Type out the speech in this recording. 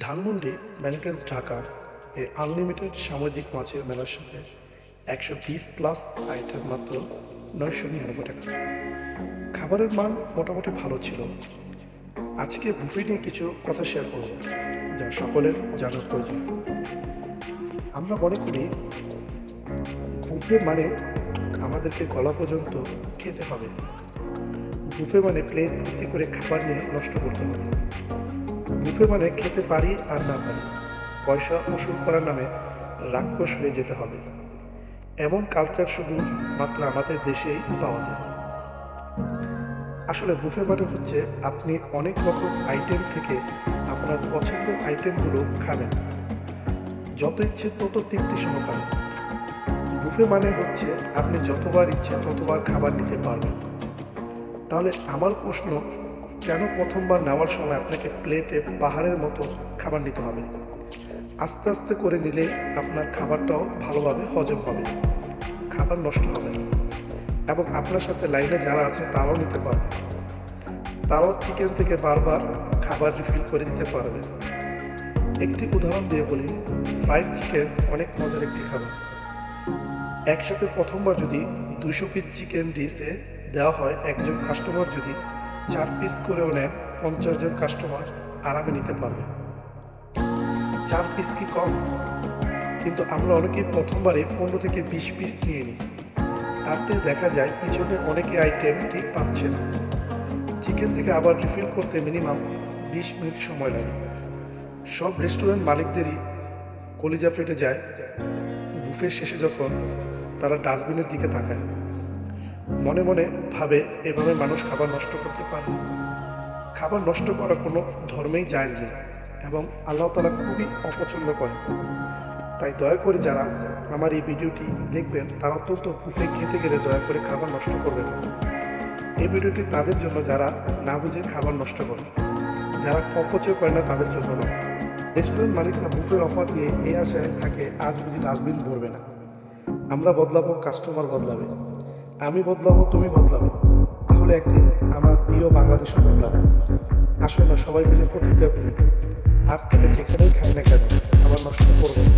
ধানমন্ডি ম্যানিফেস ঢাকা এই আনলিমিটেড সামুদ্রিক মাছের মেলার সাথে 120+ আইটেম মাত্র 999 টাকা। খাবারের মান মোটামুটি ভালো ছিল। আজকে বুফে নিয়ে কিছু কথা শেয়ার করব যা সকলের জানার প্রয়োজন। আমরা মনে করি বুফে মানে আমাদেরকে গলা পর্যন্ত খেতে হবে। বুফে মানে প্লেট ভর্তি করে খাবার নিয়ে নষ্ট করতে হবে। বুফে মানে খেতে পারি আর না পারি, পয়সা উসুল করার নামে রাক্ষস হয়ে যেতে হবে। এমন কালচার শুধু মাত্র আমাদের দেশেই পাওয়া যায়। আসলে বুফে মানে হচ্ছে আপনি অনেক রকম আইটেম থেকে আপনার পছন্দের আইটেমগুলো খাবেন, যত ইচ্ছে তত তৃপ্তি সহকারে। বুফে মানে হচ্ছে আপনি যতবার ইচ্ছে ততবার খাবার নিতে পারবেন। তাহলে আমার প্রশ্ন, কেন প্রথমবার নেওয়ার সময় আপনাকে প্লেটে পাহাড়ের মতো খাবার নিতে হবে? আস্তে আস্তে করে নিলে আপনার খাবারটাও ভালোভাবে হজম হবে, খাবার নষ্ট হবে না, এবং আপনার সাথে লাইনে যারা আছে তারাও নিতে পারবে। তারাও চিকেন থেকে বারবার খাবার রিফিল করে দিতে পারবে। একটি উদাহরণ দিয়ে বলি, ফ্রাইড চিকেন অনেক মজার একটি খাবার। একসাথে প্রথমবার যদি 200 পিস চিকেন ডিশে দেওয়া হয়, একজন কাস্টমার যদি 4 পিস করেও নেন, 50 জন কাস্টমার আরামে নিতে পারবে। 4 পিস কি কম? কিন্তু আমরা অনেকেই প্রথমবারে 15 থেকে 20 পিস নিয়ে নিই। তাতে দেখা যায় পিছনে অনেকে আইটেম ঠিক পাচ্ছে না। চিকেন থেকে আবার রিফিল করতে মিনিমাম 20 মিনিট সময় লাগে। সব রেস্টুরেন্ট মালিকদেরই কলিজা ফেটে যায় বুফের শেষে যখন তারা ডাস্টবিনের দিকে তাকায়। মনে মনে ভাবে, এভাবে মানুষ খাবার নষ্ট করতে পারে? খাবার নষ্ট করা কোনো ধর্মেই জায়েজ নেই এবং আল্লাহ তাআলা খুবই অপছন্দ করেন। তাই দয়া করে যারা আমার এই ভিডিওটি দেখবেন তারা অত্যন্ত বুফে খেতে গেলে দয়া করে খাবার নষ্ট করবেন না। এই ভিডিওটি তাদের জন্য যারা না বুঝে খাবার নষ্ট করে, যারা অপচয় করে না তাদের জন্য নয়। রেস্টুরেন্ট মালিকরা বুফের অফার দিয়ে এই আশায় থাকে আজ বুঝি ডাস্টবিন ভরবে না। আমরা বদলাবো, কাস্টমার বদলাবে, আমি বদলাবো, তুমি বদলাবে, তাহলে একদিন আমার প্রিয় বাংলাদেশও বদলাবে। আসলে না, সবাই মিলে প্রতিজ্ঞা করি, আজ থেকে যেখানেই খাই না কেন আবার নষ্ট করবো না।